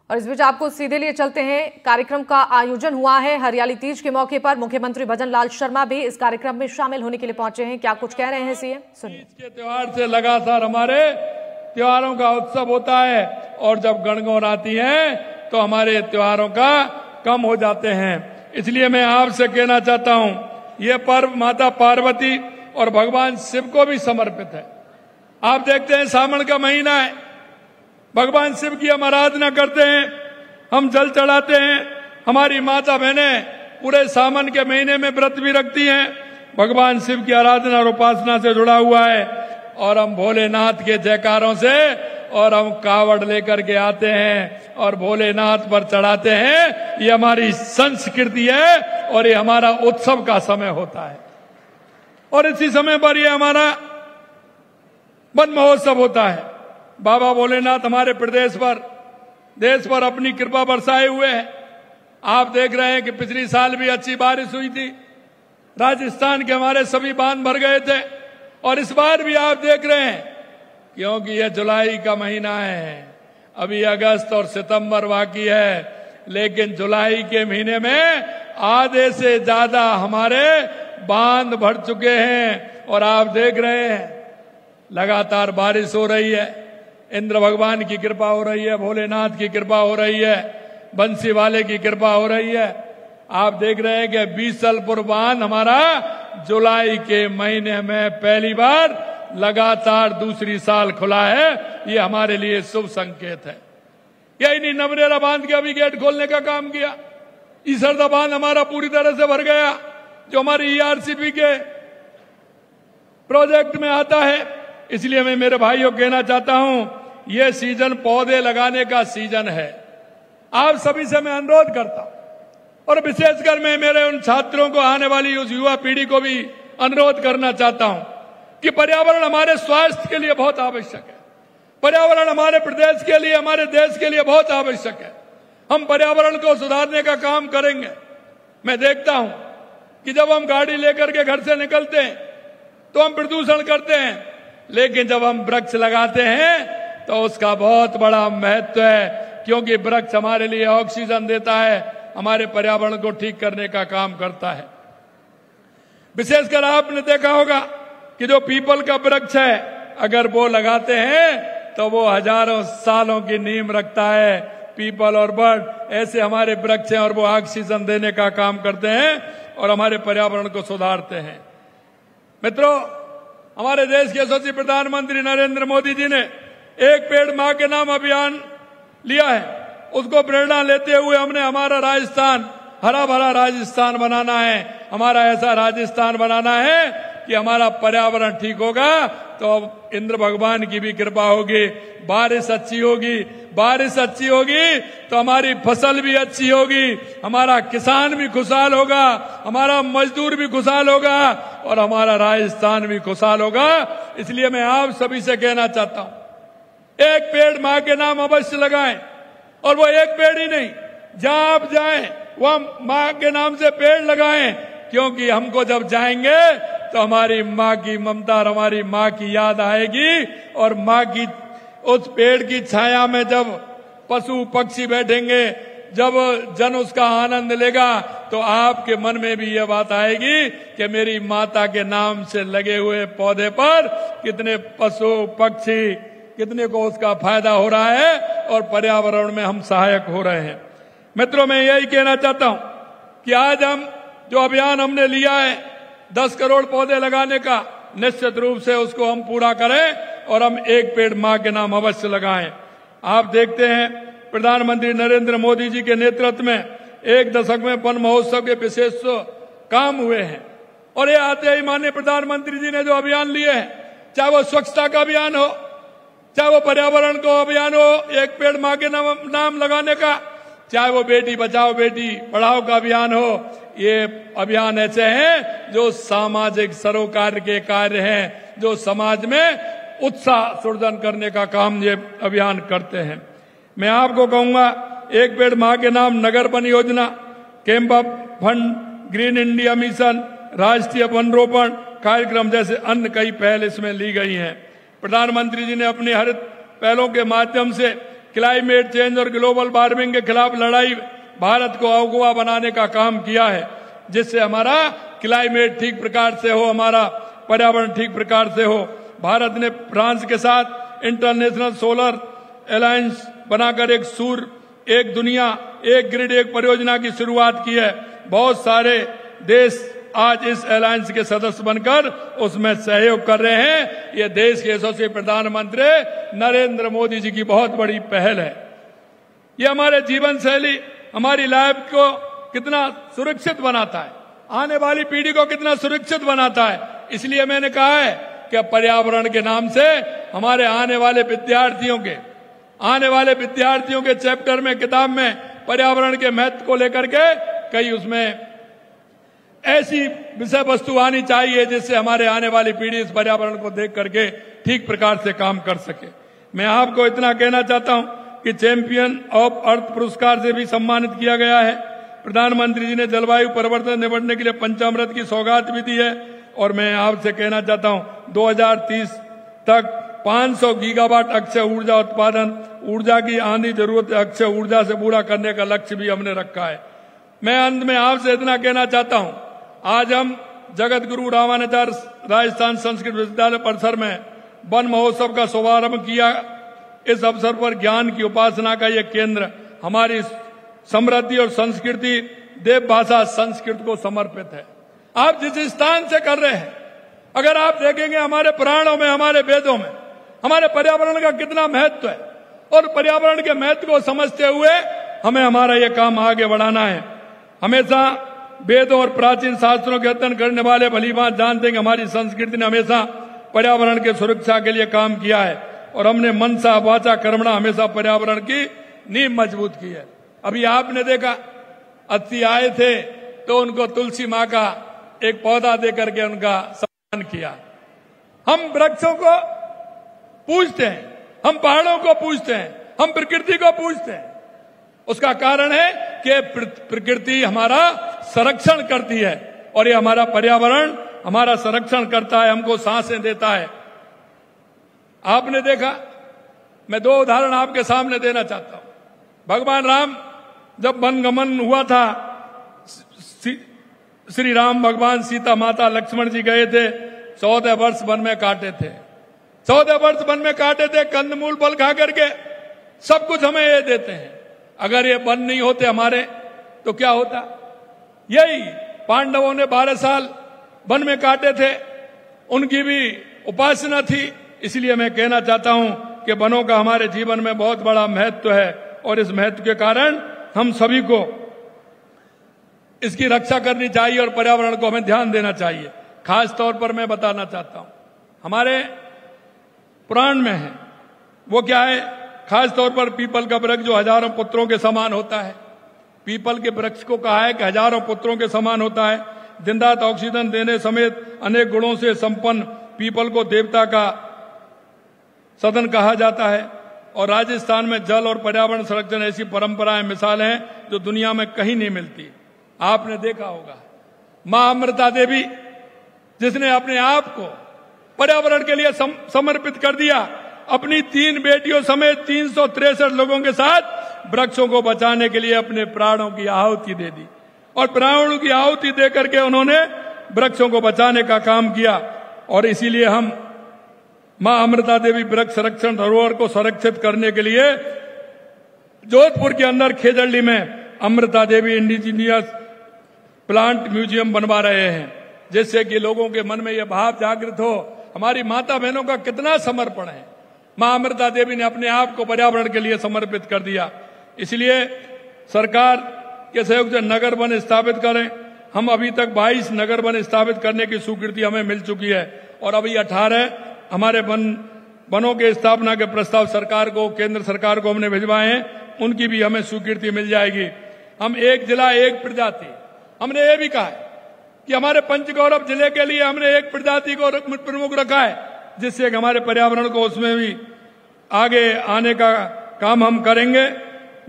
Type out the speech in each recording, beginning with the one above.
और इस बीच आपको सीधे लिए चलते हैं। कार्यक्रम का आयोजन हुआ है हरियाली तीज के मौके पर। मुख्यमंत्री भजन लाल शर्मा भी इस कार्यक्रम में शामिल होने के लिए पहुंचे हैं। क्या कुछ कह रहे हैं सीएम, सुनिए। तीज के त्योहार से लगातार हमारे त्योहारों का उत्सव होता है और जब गणगौर आती है तो हमारे त्योहारों का कम हो जाते हैं। इसलिए मैं आपसे कहना चाहता हूं, ये पर्व माता पार्वती और भगवान शिव को भी समर्पित है। आप देखते हैं सावन का महीना है, भगवान शिव की हम आराधना करते हैं, हम जल चढ़ाते हैं। हमारी माता बहनें पूरे सावन के महीने में व्रत भी रखती हैं, भगवान शिव की आराधना और उपासना से जुड़ा हुआ है। और हम भोलेनाथ के जयकारों से और हम कावड़ लेकर के आते हैं और भोलेनाथ पर चढ़ाते हैं। ये हमारी संस्कृति है और ये हमारा उत्सव का समय होता है। और इसी समय पर ये हमारा वन महोत्सव होता है। बाबा भोलेनाथ हमारे प्रदेश पर, देश पर अपनी कृपा बरसाए हुए हैं। आप देख रहे हैं कि पिछली साल भी अच्छी बारिश हुई थी, राजस्थान के हमारे सभी बांध भर गए थे। और इस बार भी आप देख रहे हैं, क्योंकि यह जुलाई का महीना है, अभी अगस्त और सितंबर बाकी है, लेकिन जुलाई के महीने में आधे से ज्यादा हमारे बांध भर चुके हैं। और आप देख रहे हैं लगातार बारिश हो रही है, इंद्र भगवान की कृपा हो रही है, भोलेनाथ की कृपा हो रही है, बंसी वाले की कृपा हो रही है। आप देख रहे हैं कि बीसलपुर बांध हमारा जुलाई के महीने में पहली बार लगातार दूसरी साल खुला है। ये हमारे लिए शुभ संकेत है। यही नहीं, नवरेरा बांध के अभी गेट खोलने का काम किया। ईसरदा बांध हमारा पूरी तरह से भर गया, जो हमारी ईआरसीपी के प्रोजेक्ट में आता है। इसलिए मैं मेरे भाइयों को कहना चाहता हूं, यह सीजन पौधे लगाने का सीजन है। आप सभी से मैं अनुरोध करता हूं, और विशेषकर मैं मेरे उन छात्रों को, आने वाली उस युवा पीढ़ी को भी अनुरोध करना चाहता हूं कि पर्यावरण हमारे स्वास्थ्य के लिए बहुत आवश्यक है। पर्यावरण हमारे प्रदेश के लिए, हमारे देश के लिए बहुत आवश्यक है। हम पर्यावरण को सुधारने का काम करेंगे। मैं देखता हूं कि जब हम गाड़ी लेकर के घर से निकलते हैं तो हम प्रदूषण करते हैं, लेकिन जब हम वृक्ष लगाते हैं तो उसका बहुत बड़ा महत्व है, क्योंकि वृक्ष हमारे लिए ऑक्सीजन देता है, हमारे पर्यावरण को ठीक करने का काम करता है। विशेषकर आपने देखा होगा कि जो पीपल का वृक्ष है, अगर वो लगाते हैं तो वो हजारों सालों की नींव रखता है। पीपल और बर्ड ऐसे हमारे वृक्ष हैं और वो ऑक्सीजन देने का काम करते हैं और हमारे पर्यावरण को सुधारते हैं। मित्रों, हमारे देश के यशस्वी प्रधानमंत्री नरेंद्र मोदी जी ने एक पेड़ मां के नाम अभियान लिया है। उसको प्रेरणा लेते हुए हमने हमारा राजस्थान हरा भरा राजस्थान बनाना है। हमारा ऐसा राजस्थान बनाना है कि हमारा पर्यावरण ठीक होगा तो इंद्र भगवान की भी कृपा होगी, बारिश अच्छी होगी। बारिश अच्छी होगी तो हमारी फसल भी अच्छी होगी, हमारा किसान भी खुशहाल होगा, हमारा मजदूर भी खुशहाल होगा और हमारा राजस्थान भी खुशहाल होगा। इसलिए मैं आप सभी से कहना चाहता हूं, एक पेड़ मां के नाम अवश्य लगाएं। और वो एक पेड़ ही नहीं, जहां आप जाएं वहां मां के नाम से पेड़ लगाएं, क्योंकि हमको जब जाएंगे तो हमारी मां की ममता और हमारी मां की याद आएगी। और मां की उस पेड़ की छाया में जब पशु पक्षी बैठेंगे, जब जन उसका आनंद लेगा, तो आपके मन में भी यह बात आएगी कि मेरी माता के नाम से लगे हुए पौधे पर कितने पशु पक्षी, कितने को उसका फायदा हो रहा है और पर्यावरण में हम सहायक हो रहे हैं। मित्रों, मैं यही कहना चाहता हूं कि आज हम जो अभियान हमने लिया है 10 करोड़ पौधे लगाने का, निश्चित रूप से उसको हम पूरा करें और हम एक पेड़ मां के नाम अवश्य लगाएं। आप देखते हैं प्रधानमंत्री नरेंद्र मोदी जी के नेतृत्व में 1 दशक में वन महोत्सव के विशेष काम हुए हैं। और ये आते ही माननीय प्रधानमंत्री जी ने जो अभियान लिए हैं, चाहे वो स्वच्छता का अभियान हो, चाहे वो पर्यावरण को अभियान हो, एक पेड़ मां के नाम लगाने का, चाहे वो बेटी बचाओ बेटी पढ़ाओ का अभियान हो, ये अभियान ऐसे हैं जो सामाजिक सरोकार के कार्य हैं, जो समाज में उत्साह सृजन करने का काम ये अभियान करते हैं। मैं आपको कहूंगा, एक पेड़ मां के नाम नगर वन योजना, CAMPA fund, green India mission, राष्ट्रीय वन रोपण कार्यक्रम जैसे अन्य कई पहल इसमें ली गई हैं। प्रधानमंत्री जी ने अपनी हरित पहलों के माध्यम से क्लाइमेट चेंज और ग्लोबल वार्मिंग के खिलाफ लड़ाई भारत को अगुवा बनाने का काम किया है, जिससे हमारा क्लाइमेट ठीक प्रकार से हो, हमारा पर्यावरण ठीक प्रकार से हो। भारत ने फ्रांस के साथ इंटरनेशनल सोलर अलायंस बनाकर एक सूर्य, एक दुनिया, एक ग्रिड, एक परियोजना की शुरुआत की है। बहुत सारे देश आज इस अलायंस के सदस्य बनकर उसमें सहयोग कर रहे हैं। ये देश के यशस्वी प्रधानमंत्री नरेंद्र मोदी जी की बहुत बड़ी पहल है। ये हमारे जीवन शैली, हमारी लाइफ को कितना सुरक्षित बनाता है, आने वाली पीढ़ी को कितना सुरक्षित बनाता है। इसलिए मैंने कहा है कि पर्यावरण के नाम से हमारे आने वाले विद्यार्थियों के चैप्टर में, किताब में पर्यावरण के महत्व को लेकर के कई उसमें ऐसी विषय वस्तु आनी चाहिए जिससे हमारे आने वाली पीढ़ी इस पर्यावरण को देख करके ठीक प्रकार से काम कर सके। मैं आपको इतना कहना चाहता हूं कि चैंपियन ऑफ अर्थ पुरस्कार से भी सम्मानित किया गया है। प्रधानमंत्री जी ने जलवायु परिवर्तन निपटने के लिए पंचामृत की सौगात भी दी है। और मैं आपसे कहना चाहता हूं 2030 तक 500 गीगावाट अक्षय ऊर्जा उत्पादन, ऊर्जा की आधी जरूरत अक्षय ऊर्जा से पूरा करने का लक्ष्य भी हमने रखा है। मैं अंत में आपसे इतना कहना चाहता हूं, आज हम जगत गुरु रामानुजाचार्य राजस्थान संस्कृत विश्वविद्यालय परिसर में वन महोत्सव का शुभारंभ किया। इस अवसर पर ज्ञान की उपासना का यह केंद्र हमारी समृद्धि और संस्कृति, देव भाषा संस्कृत को समर्पित है। आप जिस स्थान से कर रहे हैं, अगर आप देखेंगे हमारे पुराणों में, हमारे वेदों में हमारे पर्यावरण का कितना महत्व है, और पर्यावरण के महत्व को समझते हुए हमें हमारा यह काम आगे बढ़ाना है। हमेशा वेदों और प्राचीन शास्त्रों के अध्ययन करने वाले भली बात जानते हैं कि हमारी संस्कृति ने हमेशा पर्यावरण की सुरक्षा के लिए काम किया है, और हमने मनसा वाचा कर्मणा हमेशा पर्यावरण की नींव मजबूत की है। अभी आपने देखा, अतिथि आए थे तो उनको तुलसी माँ का एक पौधा देकर के उनका सम्मान किया। हम वृक्षों को पूजते हैं, हम पहाड़ों को पूजते हैं, हम प्रकृति को पूजते हैं। उसका कारण है कि प्रकृति हमारा संरक्षण करती है, और ये हमारा पर्यावरण हमारा संरक्षण करता है, हमको सांसें देता है। आपने देखा, मैं 2 उदाहरण आपके सामने देना चाहता हूं। भगवान राम जब वनगमन हुआ था, श्री राम भगवान, सीता माता, लक्ष्मण जी गए थे, 14 वर्ष वन में काटे थे। 14 वर्ष वन में काटे थे, कंदमूल फल खा करके सब कुछ हमें ये देते हैं। अगर ये वन नहीं होते हमारे तो क्या होता? यही पांडवों ने 12 साल वन में काटे थे, उनकी भी उपासना थी। इसलिए मैं कहना चाहता हूं कि वनों का हमारे जीवन में बहुत बड़ा महत्व है, और इस महत्व के कारण हम सभी को इसकी रक्षा करनी चाहिए और पर्यावरण को हमें ध्यान देना चाहिए। खास तौर पर मैं बताना चाहता हूं, हमारे पुराण में है, वो क्या है? खास तौर पर पीपल का वृक्ष जो हजारों पुत्रों के समान होता है। पीपल के वृक्ष को कहा है कि हजारों पुत्रों के समान होता है। दिन रात ऑक्सीजन देने समेत अनेक गुणों से संपन्न पीपल को देवता का सदन कहा जाता है। और राजस्थान में जल और पर्यावरण संरक्षण ऐसी परंपराएं, मिसालें हैं जो दुनिया में कहीं नहीं मिलती। आपने देखा होगा, मां अमृता देवी जिसने अपने आप को पर्यावरण के लिए समर्पित कर दिया, अपनी 3 बेटियों समेत 363 लोगों के साथ वृक्षों को बचाने के लिए अपने प्राणों की आहुति दे दी, और प्राणों की आहुति देकर के उन्होंने वृक्षों को बचाने का काम किया। और इसीलिए हम मां अमृता देवी वृक्ष संरक्षण धरोहर को संरक्षित करने के लिए जोधपुर के अंदर खेजड़ली में Amrita Devi indigenous plant museum बनवा रहे हैं, जिससे कि लोगों के मन में यह भाव जागृत हो हमारी माता बहनों का कितना समर्पण है। मां अमृता देवी ने अपने आप को पर्यावरण के लिए समर्पित कर दिया। इसलिए सरकार के सहयोग से नगर वन स्थापित करें। हम अभी तक 22 नगर वन स्थापित करने की स्वीकृति हमें मिल चुकी है, और अभी 18 हमारे वनों के स्थापना के प्रस्ताव सरकार को, केंद्र सरकार को हमने भिजवाए हैं, उनकी भी हमें स्वीकृति मिल जाएगी। हम एक जिला एक प्रजाति, हमने ये भी कहा है कि हमारे पंचगौरव जिले के लिए हमने एक प्रजाति को प्रमुख रखा है, जिससे हमारे पर्यावरण को उसमें भी आगे आने का काम हम करेंगे।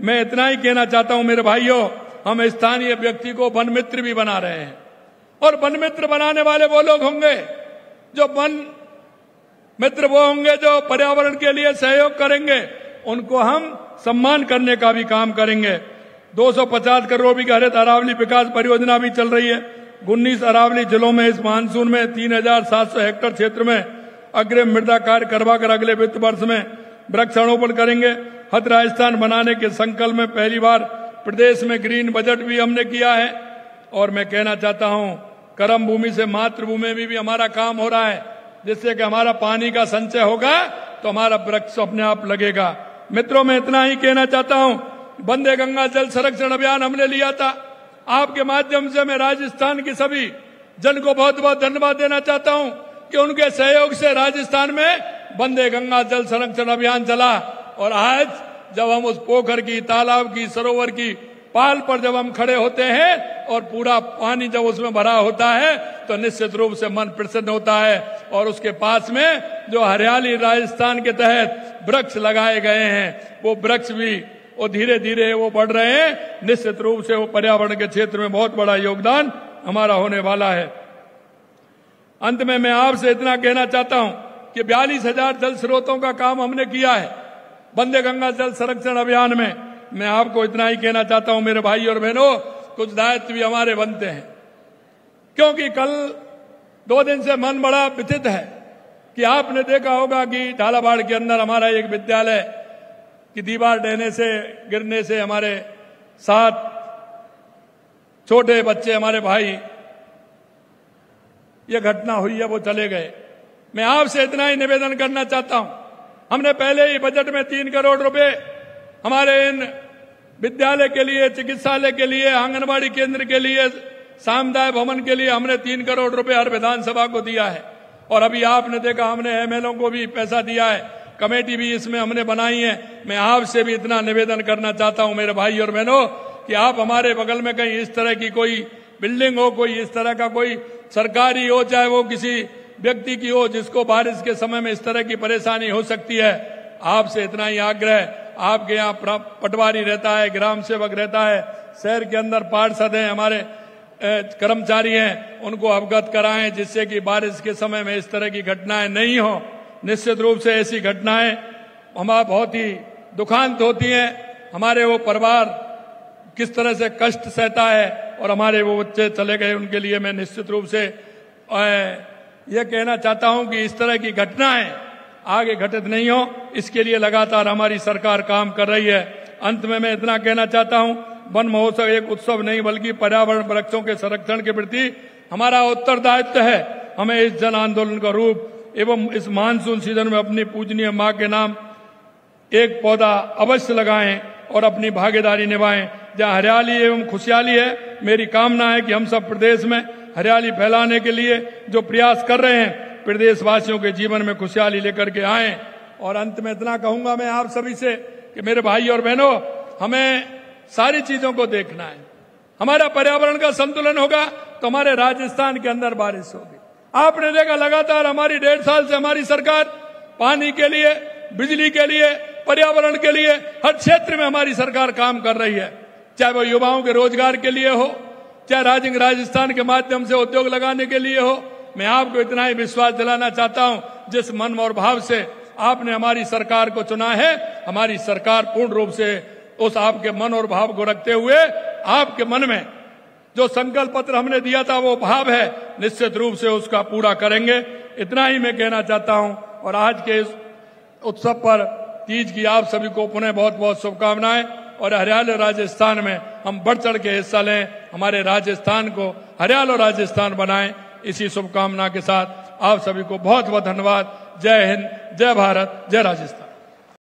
मैं इतना ही कहना चाहता हूं मेरे भाइयों, हम स्थानीय व्यक्ति को वन मित्र भी बना रहे हैं, और वन मित्र बनाने वाले वो लोग होंगे जो वन मित्र वो होंगे जो पर्यावरण के लिए सहयोग करेंगे। उनको हम सम्मान करने का भी काम करेंगे। 250 करोड़ रुपए की हरित अरावली विकास परियोजना भी चल रही है। 19 अरावली जिलों में इस मानसून में 3700 हेक्टेयर क्षेत्र में अग्रिम मृदा कार्य करवाकर अगले वित्त वर्ष में वृक्षारोपण करेंगे। हरित राजस्थान बनाने के संकल्प में पहली बार प्रदेश में ग्रीन बजट भी हमने किया है। और मैं कहना चाहता हूं, कर्म भूमि से मातृभूमि में भी हमारा काम हो रहा है, जिससे कि हमारा पानी का संचय होगा तो हमारा वृक्ष अपने आप लगेगा। मित्रों, मैं इतना ही कहना चाहता हूं, वंदे गंगा जल संरक्षण अभियान हमने लिया था। आपके माध्यम से मैं राजस्थान की सभी जन को बहुत बहुत धन्यवाद देना चाहता हूं कि उनके सहयोग से राजस्थान में वंदे गंगा जल संरक्षण अभियान चला। और आज जब हम उस पोखर की, तालाब की, सरोवर की पाल पर जब हम खड़े होते हैं और पूरा पानी जब उसमें भरा होता है तो निश्चित रूप से मन प्रसन्न होता है। और उसके पास में जो हरियाली राजस्थान के तहत वृक्ष लगाए गए हैं, वो वृक्ष भी वो धीरे धीरे वो बढ़ रहे हैं। निश्चित रूप से वो पर्यावरण के क्षेत्र में बहुत बड़ा योगदान हमारा होने वाला है। अंत में मैं आपसे इतना कहना चाहता हूं कि 42,000 जल स्रोतों का काम हमने किया है वंदे गंगा जल संरक्षण अभियान में। मैं आपको इतना ही कहना चाहता हूं मेरे भाई और बहनों, कुछ दायित्व भी हमारे बनते हैं, क्योंकि कल 2 दिन से मन बड़ा व्यथित है कि आपने देखा होगा कि झालावाड़ के अंदर हमारा एक विद्यालय की दीवार गिरने से हमारे 7 छोटे बच्चे, हमारे भाई, ये घटना हुई है, वो चले गए। मैं आपसे इतना ही निवेदन करना चाहता हूं, हमने पहले ही बजट में 3 करोड़ रुपए हमारे इन विद्यालय के लिए, चिकित्सालय के लिए, आंगनबाड़ी केंद्र के लिए, सामुदाय भवन के लिए हमने 3 करोड़ रुपए हर विधानसभा को दिया है। और अभी आपने देखा हमने एमएलओ को भी पैसा दिया है, कमेटी भी इसमें हमने बनाई है। मैं आपसे भी इतना निवेदन करना चाहता हूं मेरे भाई और बहनों कि आप हमारे बगल में कहीं इस तरह की कोई बिल्डिंग हो, कोई इस तरह का कोई सरकारी हो, चाहे वो किसी व्यक्ति की हो जिसको बारिश के समय में इस तरह की परेशानी हो सकती है, आपसे इतना ही आग्रह, आपके यहाँ पटवारी रहता है, ग्राम सेवक रहता है, शहर के अंदर पार्षद हैं, हमारे कर्मचारी हैं, उनको अवगत कराएं जिससे कि बारिश के समय में इस तरह की घटनाएं नहीं हो। निश्चित रूप से ऐसी घटनाएं हमारा बहुत ही दुखांत होती हैं। हमारे वो परिवार किस तरह से कष्ट सहता है और हमारे वो बच्चे चले गए, उनके लिए मैं निश्चित रूप से यह कहना चाहता हूं कि इस तरह की घटनाएं आगे घटित नहीं हो, इसके लिए लगातार हमारी सरकार काम कर रही है। अंत में मैं इतना कहना चाहता हूं, वन महोत्सव एक उत्सव नहीं बल्कि पर्यावरण वृक्षों के संरक्षण के प्रति हमारा उत्तरदायित्व है। हमें इस जन आंदोलन का रूप एवं इस मानसून सीजन में अपनी पूजनीय मां के नाम एक पौधा अवश्य लगाएं और अपनी भागीदारी निभाएं। जहां हरियाली एवं खुशहाली है, मेरी कामना है कि हम सब प्रदेश में हरियाली फैलाने के लिए जो प्रयास कर रहे हैं, प्रदेशवासियों के जीवन में खुशहाली लेकर के आए। और अंत में इतना कहूंगा मैं आप सभी से कि मेरे भाई और बहनों, हमें सारी चीजों को देखना है। हमारा पर्यावरण का संतुलन होगा तो हमारे राजस्थान के अंदर बारिश होगी। आपने देखा लगातार हमारी 1.5 साल से हमारी सरकार पानी के लिए, बिजली के लिए, पर्यावरण के लिए हर क्षेत्र में हमारी सरकार काम कर रही है, चाहे वो युवाओं के रोजगार के लिए हो, चाहे राजस्थान के माध्यम से उद्योग लगाने के लिए हो। मैं आपको इतना ही विश्वास दिलाना चाहता हूं, जिस मन और भाव से आपने हमारी सरकार को चुना है, हमारी सरकार पूर्ण रूप से उस आपके मन और भाव को रखते हुए आपके मन में जो संकल्प पत्र हमने दिया था वो भाव है, निश्चित रूप से उसका पूरा करेंगे। इतना ही मैं कहना चाहता हूं। और आज के इस उत्सव पर तीज की आप सभी को पुनः बहुत बहुत शुभकामनाएं। और हरियाणा राजस्थान में हम बढ़ चढ़ के हिस्सा लें, हमारे राजस्थान को हरियाणा राजस्थान बनाएं। इसी शुभकामना के साथ आप सभी को बहुत बहुत धन्यवाद। जय हिंद, जय भारत, जय राजस्थान।